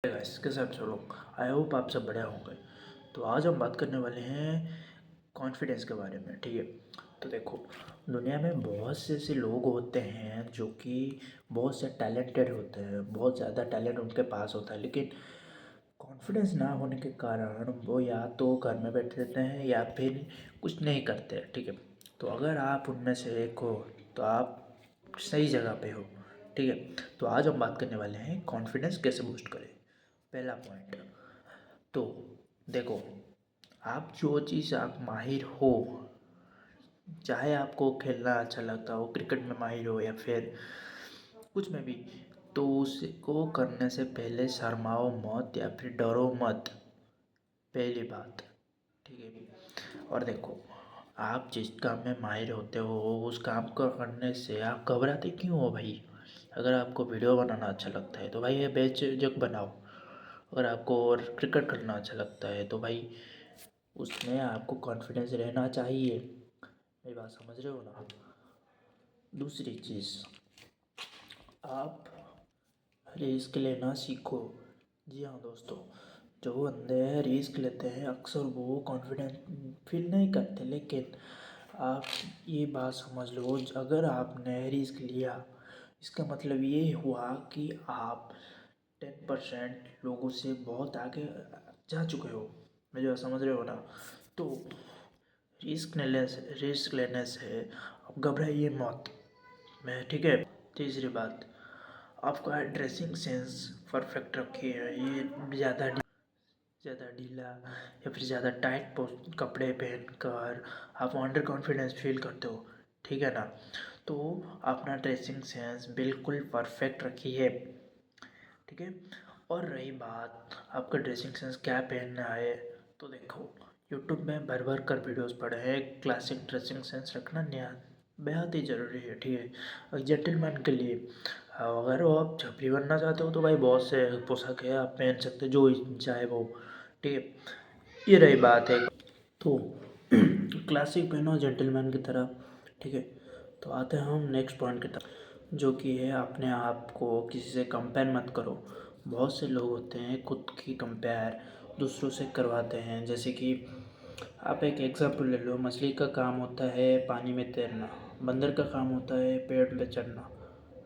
Guys कैसे आप सब लोग। आई होप आप सब बढ़िया होंगे। तो आज हम बात करने वाले हैं कॉन्फिडेंस के बारे में। ठीक है, तो देखो, दुनिया में बहुत से ऐसे लोग होते हैं जो कि बहुत से टैलेंटेड होते हैं, बहुत ज़्यादा टैलेंट उनके पास होता है, लेकिन कॉन्फिडेंस ना होने के कारण वो या तो घर में बैठे रहते हैं या फिर कुछ नहीं करते हैं। ठीक है, तो अगर आप उनमें से एक हो तो आप सही जगह पे हो। ठीक है, तो आज हम बात करने वाले हैं कॉन्फिडेंस कैसे बूस्ट करें। पहला पॉइंट, तो देखो, आप जो चीज़ आप माहिर हो, चाहे आपको खेलना अच्छा लगता हो, क्रिकेट में माहिर हो या फिर कुछ में भी, तो उसको करने से पहले शर्माओ मत या फिर डरो मत, पहली बात। ठीक है, और देखो, आप जिस काम में माहिर होते हो उस काम को करने से आप घबराते क्यों हो भाई। अगर आपको वीडियो बनाना अच्छा लगता है तो भाई ये बेझिझक बनाओ। अगर आपको और क्रिकेट करना अच्छा लगता है तो भाई उसमें आपको कॉन्फिडेंस रहना चाहिए। मेरी बात समझ रहे हो ना। दूसरी चीज़, आप रिस्क लेना सीखो। जी हाँ दोस्तों, जो बंदे रिस्क लेते हैं अक्सर वो कॉन्फिडेंट फील नहीं करते, लेकिन आप ये बात समझ लो, अगर आपने रिस्क लिया इसका मतलब ये हुआ कि आप 10% लोगों से बहुत आगे जा चुके हो। मेरी बात समझ रहे हो ना। तो रिस्क लेने से आप घबराइए मत। मैं ठीक है। तीसरी बात, आपका ड्रेसिंग सेंस परफेक्ट रखिए। ये ज़्यादा ढीला या फिर ज़्यादा टाइट कपड़े पहनकर आप अंडर कॉन्फिडेंस फील करते हो। ठीक है ना, तो अपना ड्रेसिंग सेंस बिल्कुल परफेक्ट रखिए। ठीक है, और रही बात आपका ड्रेसिंग सेंस क्या पहनना है, तो देखो, यूट्यूब में भर भर कर वीडियोस पड़े हैं। क्लासिक ड्रेसिंग सेंस रखना बेहद ही ज़रूरी है। ठीक है, एक जेंटलमैन के लिए अगर वो आप छपरी बनना चाहते हो तो भाई बहुत से पोशाक है, आप पहन सकते हो जो चाहे वो। ठीक है, ये रही बात है। तो क्लासिक पहनो जेंटलमैन की तरह। ठीक है, तो आते हैं हम नेक्स्ट पॉइंट की तरफ, जो कि है अपने आप को किसी से कंपेयर मत करो। बहुत से लोग होते हैं खुद की कंपेयर दूसरों से करवाते हैं। जैसे कि आप एक एग्जाम्पल ले लो, मछली का काम होता है पानी में तैरना, बंदर का काम होता है पेड़ पे चढ़ना।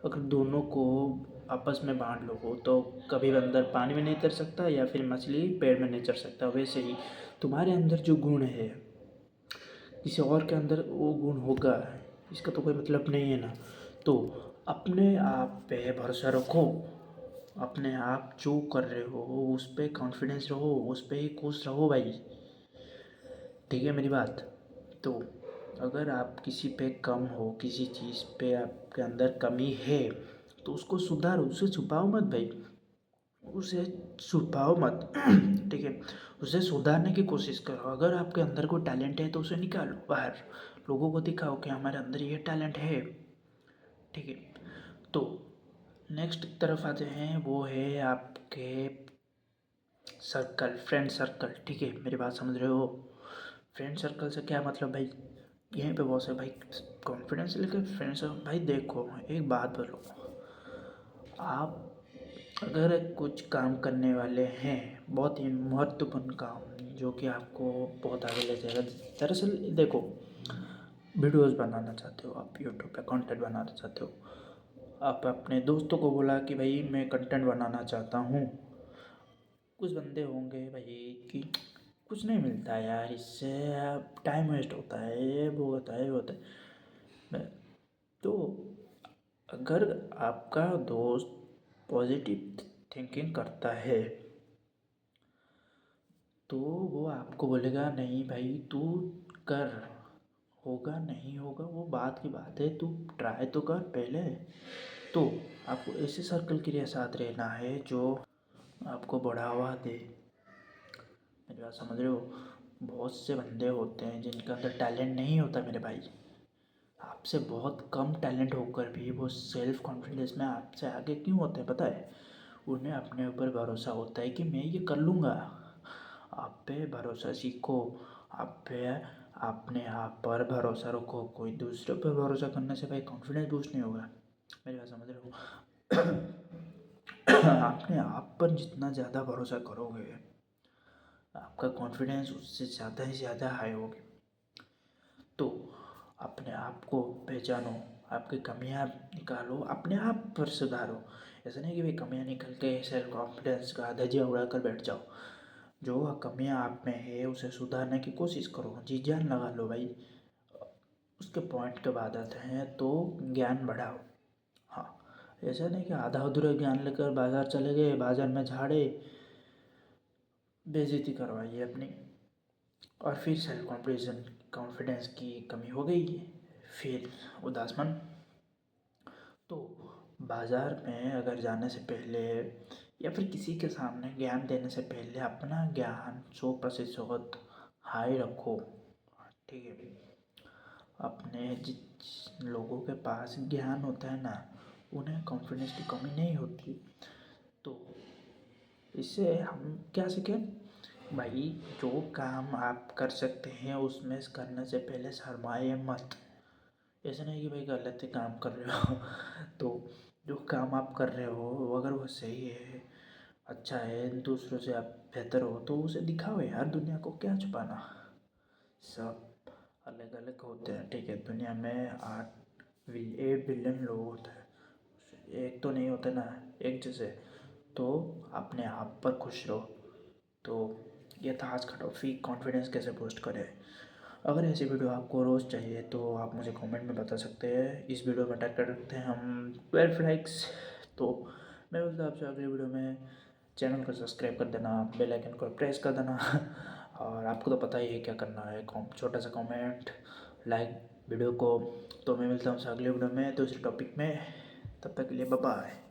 अगर दोनों को आपस में बांट लो तो कभी बंदर पानी में नहीं तैर सकता या फिर मछली पेड़ में नहीं चढ़ सकता। वैसे ही तुम्हारे अंदर जो गुण है किसी और के अंदर वो गुण होगा, इसका तो कोई मतलब नहीं है ना। तो अपने आप पे भरोसा रखो, अपने आप जो कर रहे हो उस पे कॉन्फिडेंस रहो, उस पे ही खुश रहो भाई। ठीक है मेरी बात। तो अगर आप किसी पे कम हो, किसी चीज़ पे आपके अंदर कमी है, तो उसको सुधारो, उसे छुपाओ मत भाई, उसे छुपाओ मत। ठीक है, उसे सुधारने की कोशिश करो। अगर आपके अंदर कोई टैलेंट है तो उसे निकालो बाहर, लोगों को दिखाओ कि हमारे अंदर ये टैलेंट है। ठीक है, तो नेक्स्ट तरफ आते हैं, वो है आपके सर्कल, फ्रेंड सर्कल। ठीक है, मेरी बात समझ रहे हो। फ्रेंड सर्कल से क्या मतलब भाई, यहीं पे बहुत से भाई कॉन्फिडेंस लेकर फ्रेंड्स। भाई देखो, एक बात बोलो, आप अगर कुछ काम करने वाले हैं, बहुत ही महत्वपूर्ण काम जो कि आपको बहुत आगे ले जाएगा। दरअसल देखो, वीडियोस बनाना चाहते हो, आप यूट्यूब पे कंटेंट बनाना चाहते हो, आप अपने दोस्तों को बोला कि भाई मैं कंटेंट बनाना चाहता हूँ। कुछ बंदे होंगे भाई कि कुछ नहीं मिलता है यार, इससे टाइम वेस्ट होता है, ये वो होता है ये होता है। तो अगर आपका दोस्त पॉजिटिव थिंकिंग करता है तो वो आपको बोलेगा नहीं भाई तू कर, होगा नहीं होगा वो बात की बात है, तू ट्राई तो कर पहले। तो आपको ऐसे सर्कल के लिए साथ रहना है जो आपको बढ़ावा दे। मेरी बात समझ रहे हो। बहुत से बंदे होते हैं जिनके अंदर टैलेंट नहीं होता मेरे भाई, आपसे बहुत कम टैलेंट होकर भी वो सेल्फ कॉन्फिडेंस में आपसे आगे क्यों होते हैं पता है। उन्हें अपने ऊपर भरोसा होता है कि मैं ये कर लूँगा। आप पे भरोसा सीखो, आप पे अपने आप पर भरोसा रखो। कोई दूसरे पर भरोसा करने से भाई कॉन्फिडेंस बूस्ट नहीं होगा। मेरी बात समझ रहे हो। अपने आप पर जितना ज़्यादा भरोसा करोगे, आपका कॉन्फिडेंस उससे ज़्यादा ही ज़्यादा हाई होगी। तो अपने आप को पहचानो, आपकी कमियां निकालो, अपने आप पर सुधारो। ऐसा नहीं कि भाई कमियां निकल के सेल्फ कॉन्फिडेंस का धज्जियां उड़ा कर बैठ जाओ। जो कमियां आप में है उसे सुधारने की कोशिश करो, जी जान लगा लो भाई। उसके पॉइंट के बाद आते हैं तो ज्ञान बढ़ाओ। हाँ, ऐसा नहीं कि आधा अधूरा ज्ञान लेकर बाजार चले गए, बाजार में झाड़े, बेइज्जती करवाइए अपनी, और फिर सेल्फ कॉन्फिडेंस की कमी हो गई, फिर उदास मन। तो बाज़ार में अगर जाने से पहले या फिर किसी के सामने ज्ञान देने से पहले अपना ज्ञान 100% हाई रखो, ठीक है। अपने जिस लोगों के पास ज्ञान होता है ना, उन्हें कॉन्फिडेंस की कमी नहीं होती। तो इससे हम क्या सीखें भाई, जो काम आप कर सकते हैं उसमें करने से पहले शर्माए मत। ऐसा नहीं कि भाई गलत ही काम कर रहे हो तो जो काम आप कर रहे हो अगर वो सही है, अच्छा है, दूसरों से आप बेहतर हो तो उसे दिखाओ यार, दुनिया को क्या छुपाना। सब अलग अलग होते हैं, ठीक है। दुनिया में 8 बिलियन लोग होते हैं, एक तो नहीं होते ना एक जैसे। तो अपने आप पर खुश रहो। तो ये था आज का टॉपिक, कॉन्फिडेंस कैसे बूस्ट करें। अगर ऐसी वीडियो आपको रोज़ चाहिए तो आप मुझे कमेंट में बता सकते हैं। इस वीडियो में टारगेट रखते हैं हम 12 लाइक्स। तो मैं मिलता हूँ आपसे अगली वीडियो में। चैनल को सब्सक्राइब कर देना, बेल आइकन को प्रेस कर देना और आपको तो पता ही है क्या करना है, छोटा सा कमेंट, लाइक वीडियो को। तो मैं मिलता हूँ आपसे अगले वीडियो में दूसरे टॉपिक में। तब तक के लिए बाय बाय।